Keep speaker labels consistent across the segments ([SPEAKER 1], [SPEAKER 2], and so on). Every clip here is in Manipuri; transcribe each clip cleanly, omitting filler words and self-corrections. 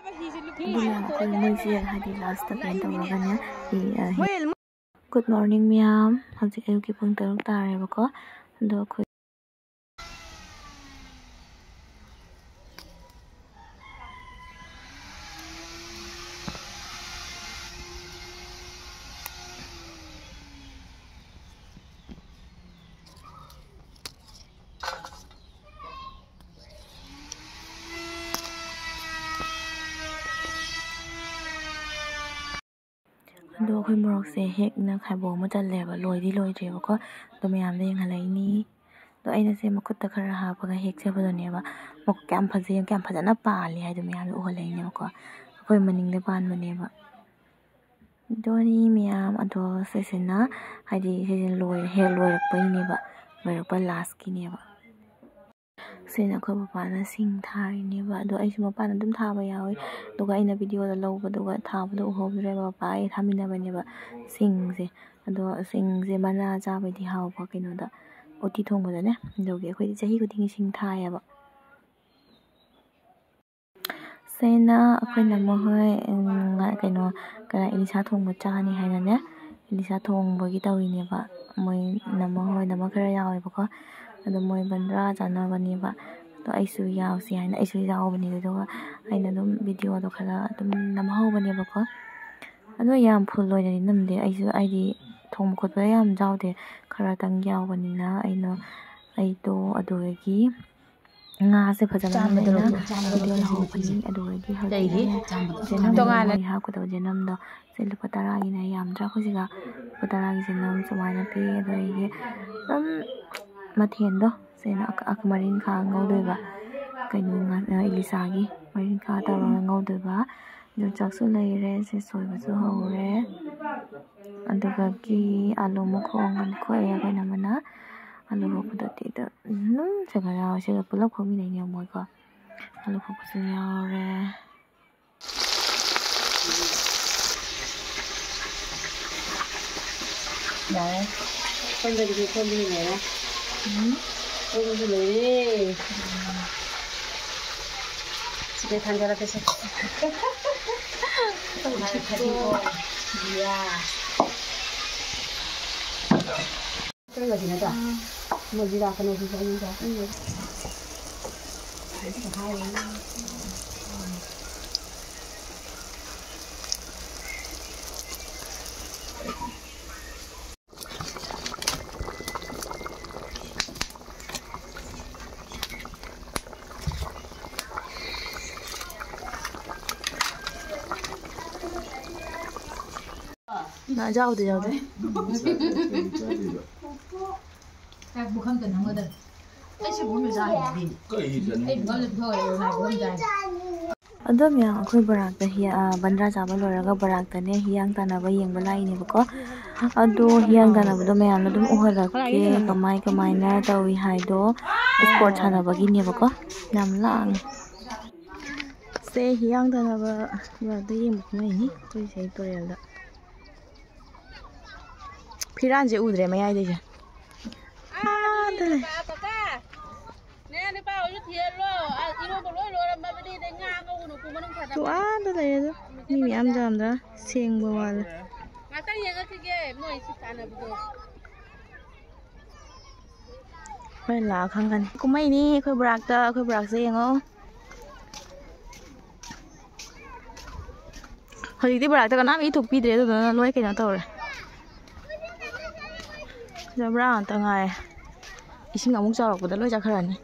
[SPEAKER 1] ꯑꯩꯈꯣꯏ ꯃꯣꯏꯁꯦ ꯍꯥꯏꯗꯤ ꯂꯥꯁꯇ ꯀꯩꯅꯣ ꯇꯧꯔꯒꯅꯦ ꯒꯨꯗ ꯃꯣꯔꯅꯤꯡ ꯃꯌꯥꯝ ꯍꯧꯖꯤꯛ ꯑꯌꯨꯛꯀꯤ ꯄꯨꯡ 6 ꯇꯥꯔꯦꯕꯀꯣ ꯑꯗꯣ ꯑꯩꯈꯣꯏ ꯑꯗꯣ ꯑꯩꯈꯣꯏ ꯃꯣꯔꯣꯛꯁꯦ ꯍꯦꯛꯅ ꯈꯥꯏꯕꯣꯛ ꯑꯃ ꯆꯜꯂꯦꯕ ꯂꯣꯏꯗꯤ ꯂꯣꯏꯗ꯭ꯔꯦꯕꯀꯣ ꯑꯗꯣ ꯃꯌꯥꯝꯗ ꯌꯦꯡꯍꯜꯂꯛꯏꯅꯤ ꯑꯗꯣ ꯑꯩꯅꯁꯦ ꯃꯈꯨꯠꯇ ꯈꯔ ꯍꯥꯞꯄꯒ ꯍꯦꯛꯆꯕꯗꯨꯅꯦꯕ ꯃꯈꯨꯠ ꯀꯌꯥꯝ ꯐꯖꯩ ꯀꯌꯥꯝ ꯐꯖꯅ ꯄꯥꯜꯂꯤ ꯍꯥꯏꯗꯣ ꯃꯌꯥꯝꯗ ꯎꯍꯜꯂꯛꯏꯅꯦꯕꯀꯣ ꯑꯩꯈꯣꯏ ꯃꯅꯤꯡꯗ ꯄꯥꯟꯕꯅꯦꯕ ꯑꯗꯣꯅꯤ ꯃꯌꯥꯝ ꯑꯗꯣ ꯁꯤꯁꯤꯅ ꯍꯥꯏꯗꯤ ꯁꯤꯁꯤꯅ ꯍꯦꯛ ꯂꯣꯏꯔꯛꯄꯩꯅꯦꯕ ꯂꯣꯏꯔꯛꯄ ꯂꯥꯁꯀꯤꯅꯦꯕ ꯁꯤꯅ ꯑꯩꯈꯣꯏ ꯃꯄꯥꯅ ꯁꯤꯡ ꯊꯥꯔꯤꯅꯦꯕ ꯑꯗꯣ ꯑꯩꯁꯨ ꯃꯄꯥꯅ ꯑꯗꯨꯝ ꯊꯥꯕ ꯌꯥꯎꯋꯤ ꯑꯗꯨꯒ ꯑꯩꯅ ꯚꯤꯗꯤꯑꯣꯗ ꯂꯧꯕꯗꯨꯒ ꯊꯥꯕꯗꯣ ꯎꯍꯧꯗ꯭ꯔꯦꯕ ꯃꯄꯥ ꯑꯩ ꯊꯥꯃꯤꯟꯅꯕꯅꯦꯕ ꯁꯤꯡꯁꯦ ꯑꯗꯣ ꯁꯤꯡꯁꯦ ꯃꯅꯥ ꯆꯥꯕꯩꯗꯤ ꯍꯥꯎꯕ ꯀꯩꯅꯣꯗ ꯎꯇꯤ ꯊꯣꯡꯕꯗꯅꯦ ꯑꯗꯨꯒꯤ ꯑꯩꯈꯣꯏꯗꯤ ꯆꯍꯤ ꯈꯨꯗꯤꯡꯒꯤ ꯁꯤꯡ ꯊꯥꯏꯌꯦꯕ ꯁꯤꯅ ꯑꯩꯈꯣꯏꯅ ꯃꯈꯣꯏ ꯀꯩꯅꯣ ꯏꯂꯤꯁꯥ ꯊꯣꯡꯕ ꯆꯥꯅꯤ ꯍꯥꯏꯅꯅꯦ ꯏꯂꯤꯁꯥ ꯊꯣꯡꯕꯒꯤ ꯇꯧꯔꯤꯅꯦꯕ ꯃꯣꯏ ꯅꯃ ꯈꯔ ꯌꯥꯎꯋꯦꯕꯀꯣ ꯑꯗꯣ ꯃꯣꯏ ꯕꯟꯗ꯭ꯔꯥ ꯆꯥꯅꯕꯅꯦꯕ ꯑꯗꯣ ꯑꯩꯁꯨ ꯌꯥꯎꯁꯤ ꯍꯥꯏꯅ ꯑꯩꯁꯨ ꯌꯥꯎꯕꯅꯦ ꯑꯗꯨꯒ ꯑꯩꯅ ꯑꯗꯨꯝ ꯚꯤꯗꯤꯑꯣꯗꯣ ꯈꯔ ꯑꯗꯨꯝ ꯅꯝꯍꯧꯕꯅꯦꯕꯀꯣ ꯑꯗꯣ ꯌꯥꯝ ꯐꯨꯜ ꯑꯣꯏꯅꯗꯤ ꯅꯝꯗꯦ ꯑꯩꯗꯤ ꯊꯣꯡꯕ ꯈꯣꯠꯄꯗ ꯌꯥꯝ ꯌꯥꯎꯗꯦ ꯈꯔꯇꯪ ꯌꯥꯎꯕꯅꯤꯅ ꯑꯩꯗꯣ ꯑꯗꯨꯗꯒꯤ ꯉꯥꯁꯦ ꯐꯖꯅ ꯚꯤꯗꯤꯑꯣ ꯂꯧꯍꯧꯕꯅꯤ ꯑꯗꯨꯗꯒꯤ ꯍꯧꯖꯤꯛ ꯖꯦꯅꯝ ꯍꯥꯞꯀꯗꯕ ꯖꯦꯅꯝꯗꯣ ꯁꯤ ꯂꯨꯄꯥ 10ꯒꯤꯅ ꯌꯥꯝꯗ꯭ꯔꯥ ꯑꯩꯈꯣꯏꯁꯤꯒ ꯂꯨꯄꯥ 10ꯒꯤ ꯖꯦꯅꯝ ꯁꯨꯃꯥꯏꯅ ꯄꯤ ꯑꯗꯨꯗꯒꯤ ꯑꯗꯨꯝ ꯃꯊꯦꯜꯗꯣ ꯁꯤꯅ ꯃꯔꯤꯟꯈꯥ ꯉꯧꯗꯣꯏꯕ ꯀꯩꯅꯣ ꯏꯂꯤꯁꯥꯒꯤ ꯃꯔꯤꯟꯈꯥ ꯇꯧꯔꯒ ꯉꯧꯗꯣꯏꯕ ꯌꯣꯡꯆꯥꯛꯁꯨ ꯂꯩꯔꯦ ꯁꯤ ꯁꯣꯏꯕꯁꯨ ꯍꯧꯔꯦ ꯑꯗꯨꯒ ꯑꯥꯂꯨ ꯃꯈꯣꯛꯑꯒ ꯈꯣꯛꯑꯦ ꯑꯩꯈꯣꯏꯅ ꯑꯃꯅ ꯑꯥꯂꯨ ꯈꯣꯛꯄꯗꯗꯤ ꯑꯗꯨꯝ ꯁꯤꯒ ꯌꯥꯎꯔꯦ ꯁꯤꯒ ꯄꯨꯂꯞ ꯈꯣꯛꯃꯤꯟꯅꯩꯅꯦ ꯃꯣꯏꯀꯣ ꯑꯥꯂꯨ ꯈꯣꯛꯄꯁꯨ ꯌꯥꯎꯔꯦ
[SPEAKER 2] ꯌꯥꯔꯦ ꯁꯣꯝꯗꯒꯤꯗꯤ ꯁꯣꯝꯗꯒꯤ ꯂꯩꯔꯦ ꯁꯣꯝꯗꯁꯨ ꯂꯩꯔꯦ ꯁꯤꯗꯩ ꯊꯥꯡꯖꯔꯛꯀꯦꯁꯦ ꯐꯗꯤꯒꯣꯝ ꯖꯤꯔꯥ ꯀꯩꯅꯣꯗꯤ ꯅꯠꯇ꯭ꯔꯥ ꯖꯤꯔꯥ ꯀꯩꯅꯣꯁꯨ ꯆꯪꯅꯤꯡꯕ
[SPEAKER 1] 나 जाओ दे
[SPEAKER 2] các bố không cần nóng ở đây ấy chứ bố mẹ ra gì ấy bố lên thôi là bố dài
[SPEAKER 1] ꯑꯗꯣ ꯃꯌꯥꯝ ꯑꯩꯈꯣꯏ ꯕꯔꯥꯛꯇ ꯕꯟꯗ꯭ꯔꯥ ꯆꯥꯕ ꯂꯣꯏꯔꯒ ꯕꯔꯥꯛꯇꯅꯦ ꯍꯤꯌꯥꯡ ꯇꯥꯟꯅꯕ ꯌꯦꯡꯕ ꯂꯥꯛꯏꯅꯦꯕꯀꯣ ꯑꯗꯣ ꯍꯤꯌꯥꯡ ꯇꯥꯟꯅꯕꯗꯣ ꯃꯌꯥꯝꯅ ꯑꯗꯨꯝ ꯎꯍꯜꯂꯛꯀꯦ ꯀꯃꯥꯏꯅ ꯇꯧꯏ ꯍꯥꯏꯗꯣ ꯏꯁꯄꯣꯔꯠ ꯁꯥꯟꯅꯕꯒꯤꯅꯦꯕꯀꯣ ꯌꯥꯝ ꯂꯥꯡꯉꯦ ꯁꯦ ꯍꯤꯌꯥꯡ ꯇꯥꯟꯅꯕ ꯕꯔꯥꯛꯇ ꯌꯦꯡꯕ ꯀꯨꯝꯍꯩꯅꯤ ꯑꯩꯈꯣꯏꯁꯦ ꯇꯨꯔꯦꯜꯗ ꯐꯤꯔꯥꯟꯁꯦ ꯎꯗ꯭ꯔꯦ ꯃꯌꯥꯏꯗꯩꯁꯦ ꯋꯥꯗ ꯂꯩ ꯑꯗꯣ ꯃꯤ ꯃꯌꯥꯝ ꯌꯥꯝꯗ꯭ꯔꯥ ꯁꯦꯡꯕ ꯋꯥꯂꯦ ꯍꯣꯏ ꯂꯥꯛꯑ ꯈꯪꯒꯅꯤ ꯀꯨꯝꯍꯩꯅꯤ ꯑꯩꯈꯣꯏ ꯕꯔꯥꯛꯁꯦ ꯌꯦꯡꯉꯣ ꯍꯧꯖꯤꯛꯇꯤ ꯕꯔꯥꯛꯇ ꯀꯅꯥꯝ ꯏꯊꯣꯛꯄꯤꯗ꯭ꯔꯦ ꯑꯗꯨꯗꯨꯅ ꯂꯣꯏ ꯀꯩꯅꯣ ꯇꯧꯔꯦ ꯖꯕ꯭ꯔꯥ ꯉꯥꯛꯇ ꯉꯥꯏꯔꯦ ꯏꯁꯤꯡ ꯑꯃꯨꯛ ꯆꯥꯎꯔꯛꯄꯗ ꯂꯣꯏ ꯆꯠꯈ꯭ꯔꯅꯤ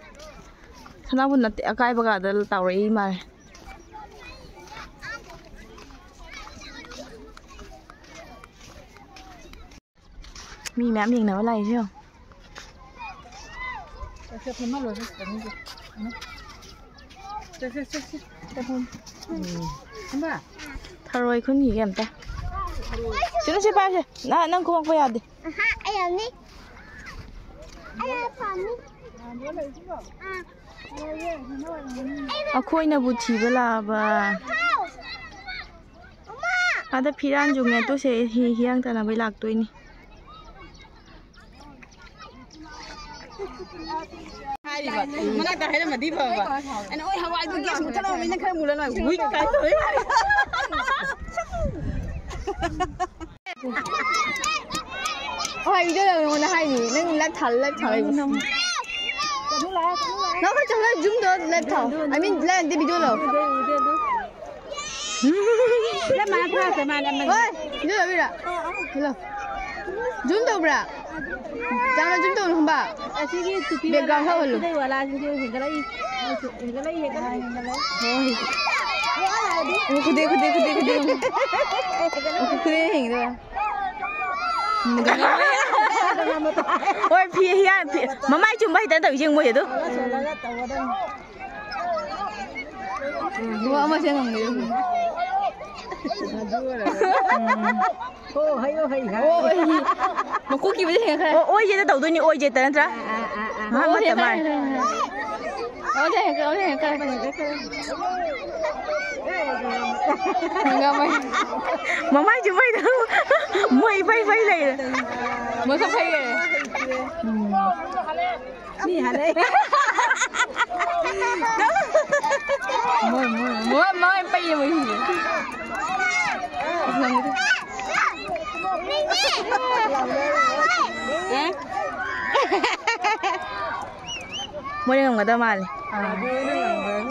[SPEAKER 1] ꯁꯅꯥꯕꯨꯟ ꯅꯠꯇꯦ ꯑꯀꯥꯏꯕꯒꯗ ꯇꯥꯎꯔꯛꯏ ꯃꯥꯜꯂꯦ ꯃꯤ ꯃꯌꯥꯝ ꯌꯦꯡꯅꯕ ꯂꯥꯛꯏꯁꯦ ꯊꯔꯣꯏ ꯈꯨꯟꯈꯤꯒꯦ ꯑꯝꯇ ꯁꯤ ꯄꯥꯏꯁꯦ ꯅꯪ ꯈꯨꯝꯃꯛꯄ ꯌꯥꯗꯦ ꯑꯩꯈꯣꯏꯅꯕꯨ ꯊꯤꯕ ꯂꯥꯛꯑꯕ ꯑꯗ ꯐꯤꯔꯥꯟ ꯖꯨꯃꯦꯇꯣꯁꯦ ꯍꯤꯌꯥꯡ ꯇꯥꯟꯅꯕꯩ ꯂꯥꯛꯇꯣꯏꯅꯤ
[SPEAKER 3] đi vậy mà nó ta thấy là mà đi vào vậy anh ơi Hawaii tôi ghét một cái đâu mình khơi mù lên rồi ui cái tới ôi video này nó hay gì nó lép thằng nó phải cho nó zoom đó lép thằng I mean lên đi video rồi lép mà thôi cái mà làm ôi video rồi bây giờ zoom đâu bra jangan zoom đâu không bà background thôi luôn kude hình rồi ôi phía hiền mà mai chúng bay tới tự nhiên mua gì đó mua mà xem không được mà cookie gì vậy khai ôi vậy đầu tôi như ôi vậy tới ra hả mất tầm mai ôi vậy khai mà mai chúng bay đâu mày bay này mới sắp bay rồi đi hả đấy mới bay rồi mày mua đi không người ta mà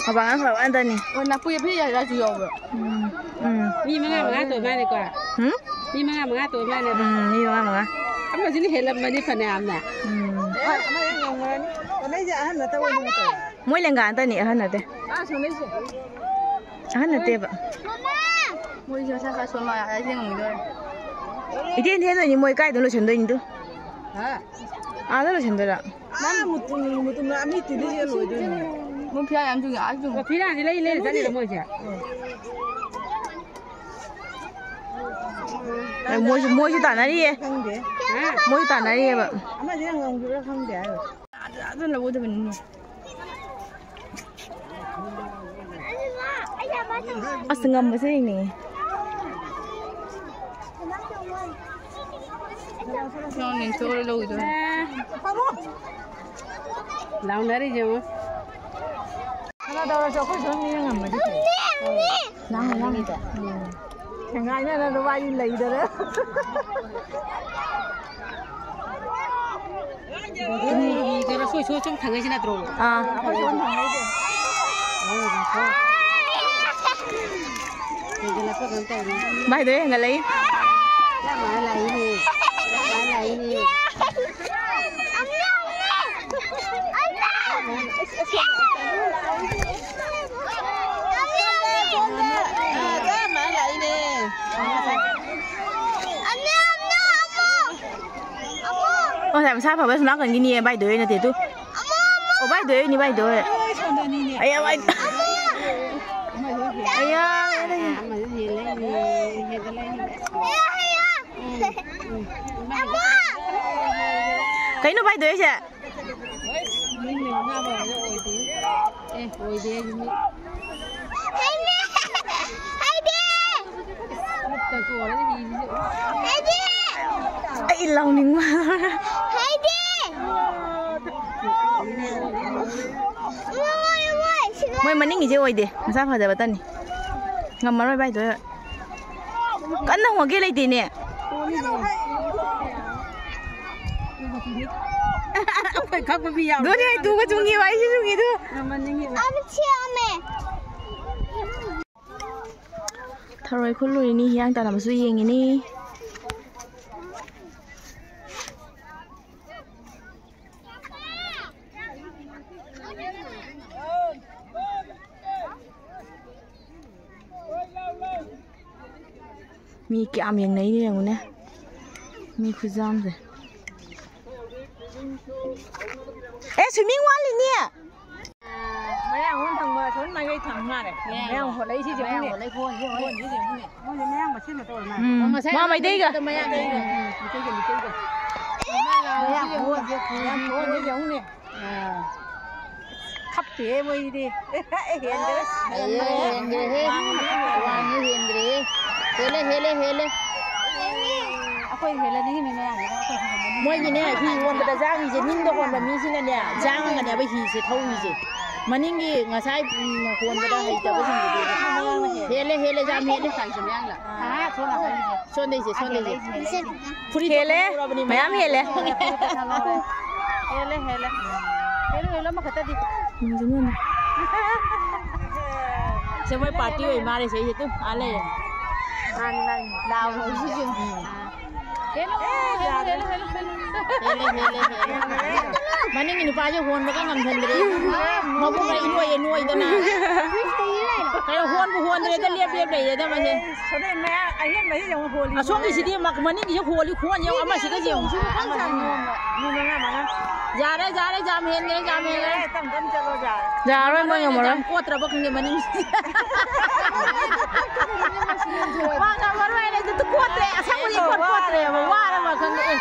[SPEAKER 3] họ bảo ăn tên này ôi nạp bây giờ ra chịu rồi đi mang ngang tuổi mai này quả đi mang ngang tuổi mai này đi mang ngang anh mà chỉ hết làm mà đi phần nào nè mỗi lần gạn tên này hơn là thế hơn là thế vậy mỗi giờ sáng sớm mà ai xem người đó 이제 thế rồi nhưng mỗi cái đó là chuẩn đấy nhỉ đó là chuẩn đấy ạ một làm gì thì đi rồi đấy muốn phía ăn chung à chung phía nào thì lấy ra đi là mua gì mua cho tản này đi mua cho tản này đi vậy rất là vui cho mình ngâm cái gì này non nên solo lâu rồi lâu nữa đi chứ nó đâu là cho cái số này ngầm mà đi lắm đi thằng ai nữa nó bay đi lấy rồi đó cái nó xôi trong thằng ấy xin là trộn bài đấy người lấy ôi làm sao phải bây giờ nó còn gini bay đuổi này thì tôi bay đuổi như bay đuổi ấy à bay ấy à cái nó bay đuổi chứ ấy lâu nín quá mày mà nín gì chứ ôi đi sao phải giờ bắt tay ngầm mà bay rồi cắn nó hoàng kia lấy tiền nè phải khóc với nhau đúng rồi tu có chung nhiều ấy chứ chung nhiều thôi rồi khôn lùi ní hiang ta làm suy nghĩ níมีแกมอย่างไหนนี่อย่างนี้มีคุยำเลยเอ๊ะสวิมมิ่งวันเลยเนี่ยไม่เอาคนทำมาชนมาเลยทำมาเลยไม่เอาคนเลยที่จะไม่เอาคนเลยคนที่จะไม่เอามาเช่นมาตัวนั้นมาไม่ได้กันไม่ได้กันไม่ได้กันไม่ได้กันไม่เอาคนที่จะเนี่ยขับเตะไปดิเห็นเด้อเห็นวางนี่เห็นเด้อเฮเลย
[SPEAKER 2] ꯑꯩꯈꯣꯏ ꯍꯦꯜꯂꯗꯤ ꯃꯤ ꯃꯌꯥꯝꯒꯤꯗ ꯑꯩꯈꯣꯏ ꯍꯦꯜꯂꯗꯤ
[SPEAKER 3] ꯃꯣꯏꯒꯤꯅꯦ ꯍꯤ ꯍꯣꯟꯕꯗ ꯖꯥꯡꯉꯤꯁꯦ ꯅꯤꯡꯗ ꯍꯣꯟꯕ ꯃꯤꯁꯤꯅꯅꯦ ꯖꯥꯡꯉꯒꯅꯦꯕ ꯍꯤꯁꯦ ꯊꯧꯔꯤꯁꯦ ꯃꯅꯤꯡꯒꯤ ꯉꯁꯥꯏ ꯍꯣꯟꯕꯗ ꯍꯩꯇꯕꯁꯤꯡꯗꯨꯗꯤ ꯍꯦꯜꯂꯦ ꯖꯥꯝ ꯍꯦꯜꯂꯦ ꯁꯣꯟꯗꯩꯁꯦ ꯐꯨꯔꯤꯠ ꯍꯦꯜꯂꯦ ꯃꯌꯥꯝ ꯍꯦꯜꯂꯦ ꯍꯦꯜꯂꯦ ꯑꯃꯈꯛꯇꯗꯤ ꯁꯦ ꯃꯣꯏ ꯄꯥꯔꯇꯤ ꯑꯣꯏ ꯃꯥꯜꯂꯦ ꯁꯤꯁꯦ ꯇꯨ ꯂꯩꯔꯦ ꯃꯅꯤꯡꯒꯤ ꯅꯨꯄꯥꯁꯦ ꯍꯣꯟꯕꯒ ꯉꯝꯁꯟꯗ꯭ꯔꯦ ꯃꯕꯨꯡ ꯏꯅꯣꯏꯗꯅ ꯀꯩꯅꯣ ꯍꯣꯟꯕꯨ ꯍꯣꯟꯗ꯭ꯔꯦꯗ ꯂꯦꯞ ꯂꯩꯔꯦꯗ ꯃꯁꯦ ꯑꯁꯣꯝꯒꯤꯁꯤꯗꯤ ꯃꯅꯤꯡꯒꯤꯁꯦ ꯍꯣꯜꯂꯤ ꯈꯣꯟ ꯌꯦꯡꯉꯨ ꯑꯃꯁꯤꯒ ꯌꯦꯡꯉꯨ ꯌꯥꯔꯦ ꯖꯥꯝ ꯍꯦꯟꯒ꯭ꯔꯦ ꯌꯥꯔꯣꯏ ꯃꯣꯏ ꯉꯝꯃꯔꯣꯏ ꯀꯣꯠꯇ꯭ꯔꯕ ꯈꯪꯗꯦ ꯃꯅꯤꯡꯁꯤ ꯉꯝꯃꯔꯣꯏ ꯀꯣꯠꯇ꯭ꯔꯦ ꯑꯁꯪꯕꯗꯤ ꯀꯣꯠꯇ꯭ꯔꯦꯕ ꯋꯥꯔꯕ ꯈꯪꯗꯦ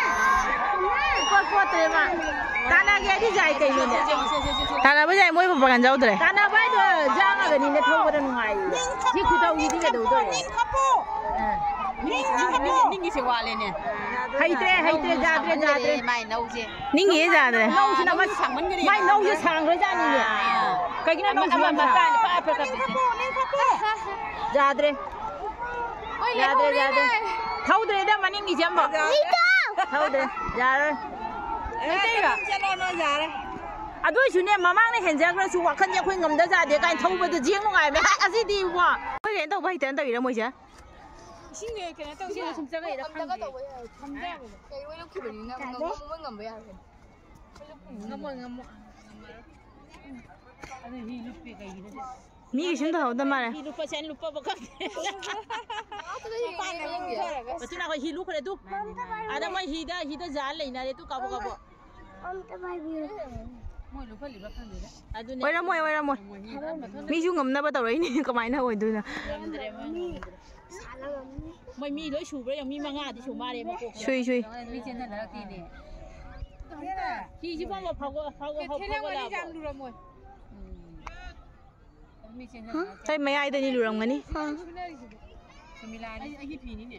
[SPEAKER 3] ꯀꯣꯠꯇ꯭ꯔꯦꯕ ꯇꯥꯟꯅꯒꯦ ꯍꯥꯏꯗꯤ ꯌꯥꯏ ꯀꯩꯅꯣꯅꯦ ꯇꯥꯟꯅꯕ ꯌꯥꯏ ꯃꯣꯏ ꯃꯄꯥꯡꯒꯜ ꯌꯥꯎꯗ꯭ꯔꯦ ꯇꯥꯟꯅꯕ ꯍꯥꯏꯗꯣ ꯖꯥꯡꯉꯒꯅꯤꯅꯦ ꯊꯧꯕꯗ ꯅꯨꯡꯉꯥꯏꯌꯦ ꯁꯤ ꯈꯨꯇꯧꯁꯤꯗꯤ ꯀꯩꯗꯧꯗꯣꯏ ꯅꯤꯡꯒꯤꯁꯦ ꯋꯥꯠꯂꯦꯅꯦ ꯍꯩꯇ꯭ꯔꯦ ꯌꯥꯗ꯭ꯔꯦ ꯃꯥꯏ ꯅꯧꯁꯦ ꯅꯤꯡꯒꯤ ꯌꯥꯗ꯭ꯔꯦ ꯅꯧꯁꯤꯅ ꯃꯥꯏ ꯅꯧꯁꯦ ꯁꯥꯡꯈ꯭ꯔꯖꯥꯠꯅꯤꯅꯦ ꯀꯩꯒꯤꯅꯣ ꯅꯧꯁꯦ ꯌꯥꯗ꯭ꯔꯦ ꯊꯧꯗ꯭ꯔꯦꯗ ꯃꯅꯤꯡꯒꯤꯁꯦ ꯑꯃꯨꯛ ꯊꯧꯗ꯭ꯔꯦ ꯌꯥꯔꯣꯏ ꯑꯗꯨꯏꯁꯨꯅꯦ ꯃꯃꯥꯡꯅ ꯍꯦꯟꯖꯈ꯭ꯔꯁꯨ ꯋꯥꯈꯜꯁꯦ ꯑꯩꯈꯣꯏ ꯉꯝꯗꯖꯥꯗꯦ ꯀꯥꯏꯅ ꯊꯧꯕꯗ ꯖꯦꯡ ꯅꯨꯡꯉꯥꯏꯕ ꯑꯁꯤꯗꯤ ꯋꯥ ꯑꯩꯈꯣꯏ ꯀꯩꯅꯣ ꯇꯧꯕ ꯍꯩꯇꯅ ꯇꯧꯔꯤꯔꯥ ꯃꯣꯏꯁꯦ ꯏꯁꯤꯡ ꯀꯩꯅꯣ ꯇꯧꯁꯤꯔ ꯁꯨꯝ ꯆꯪꯉꯛꯏꯔꯥ ꯈꯪꯗꯦ
[SPEAKER 2] ꯀꯩꯅꯣ ꯂꯧꯈꯤꯕꯅꯤꯅ ꯃꯣꯏ ꯉꯝꯕ ꯌꯥꯔꯣꯏ
[SPEAKER 3] ꯉꯝꯃꯣꯏ ꯃꯤꯒꯤ ꯁꯨꯝ ꯇꯧꯍꯧꯗ ꯃꯥꯜꯂꯦ ꯍꯤ ꯂꯨꯞꯄꯁꯦ ꯑꯩꯅ ꯂꯨꯞꯄꯕ ꯈꯪꯗꯦ ꯃꯆꯤꯟ ꯑꯩꯈꯣꯏ ꯍꯤ ꯂꯨꯞꯈ꯭ꯔꯦ ꯇꯨ ꯑꯗ ꯃꯣꯏ ꯍꯤꯗ ꯖꯥ ꯂꯩꯅꯔꯦ ꯇꯨ ꯀꯥꯕꯣ ꯃꯣꯏ ꯂꯨꯞꯍꯜꯂꯤꯕ ꯈꯪꯗꯦꯗ ꯑꯗꯨꯅꯦ ꯑꯣꯏꯔꯝꯃꯣꯏ ꯃꯤꯁꯨ ꯉꯝꯅꯕ ꯇꯧꯔꯛꯏꯅꯦ ꯀꯃꯥꯏꯅ ꯑꯣꯏꯗꯣꯏꯅꯣ ꯃꯣꯏ ꯃꯤ ꯂꯣꯏ ꯁꯨꯕ꯭ꯔꯥ ꯌꯦꯡꯉꯨ ꯃꯤ 5ꯗꯤ ꯁꯨ ꯃꯥꯜꯂꯦ ꯃꯀꯣꯛ ꯁꯨꯏ ꯃꯤ ꯆꯦꯟꯊꯅꯔꯛꯇꯦꯅꯦ ꯍꯤꯁꯤ ꯐꯥꯎꯕ ꯂꯨꯔꯝꯃꯣꯏ ꯀꯩ ꯃꯌꯥꯏꯗꯅꯤ ꯂꯨꯔꯝꯒꯅꯤ ꯑꯩꯒꯤ ꯐꯤꯅꯤꯅꯦ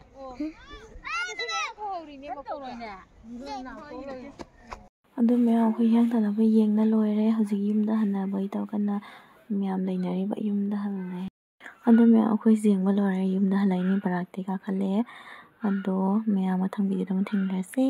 [SPEAKER 1] ꯑꯗꯨ ꯃꯌꯥꯝ ꯑꯩꯈꯣꯏ ꯍꯤꯌꯥꯡ ꯇꯥꯟꯅꯕ ꯌꯦꯡꯅ ꯂꯣꯏꯔꯦ ꯍꯧꯖꯤꯛ ꯌꯨꯝꯗ ꯍꯟꯅꯕꯒꯤ ꯇꯧꯀꯥꯟꯗ ꯃꯌꯥꯝ ꯂꯩꯅꯔꯤꯕ ꯌꯨꯝꯗ ꯍꯜꯂꯦ ꯑꯗꯨ ꯃꯌꯥꯝ ꯑꯩꯈꯣꯏ ꯌꯦꯡꯕ ꯂꯣꯏꯔꯦ ꯌꯨꯝꯗ ꯍꯜꯂꯛꯏꯅꯤ ꯕꯔꯥꯛꯇꯤ ꯀꯥꯈꯠꯂꯛꯑꯦ ꯑꯗꯣ ꯃꯌꯥꯝ ꯃꯊꯪ ꯚꯤꯗꯤꯑꯣꯗ ꯑꯃꯨꯛ ꯊꯦꯡꯅꯔꯁꯦ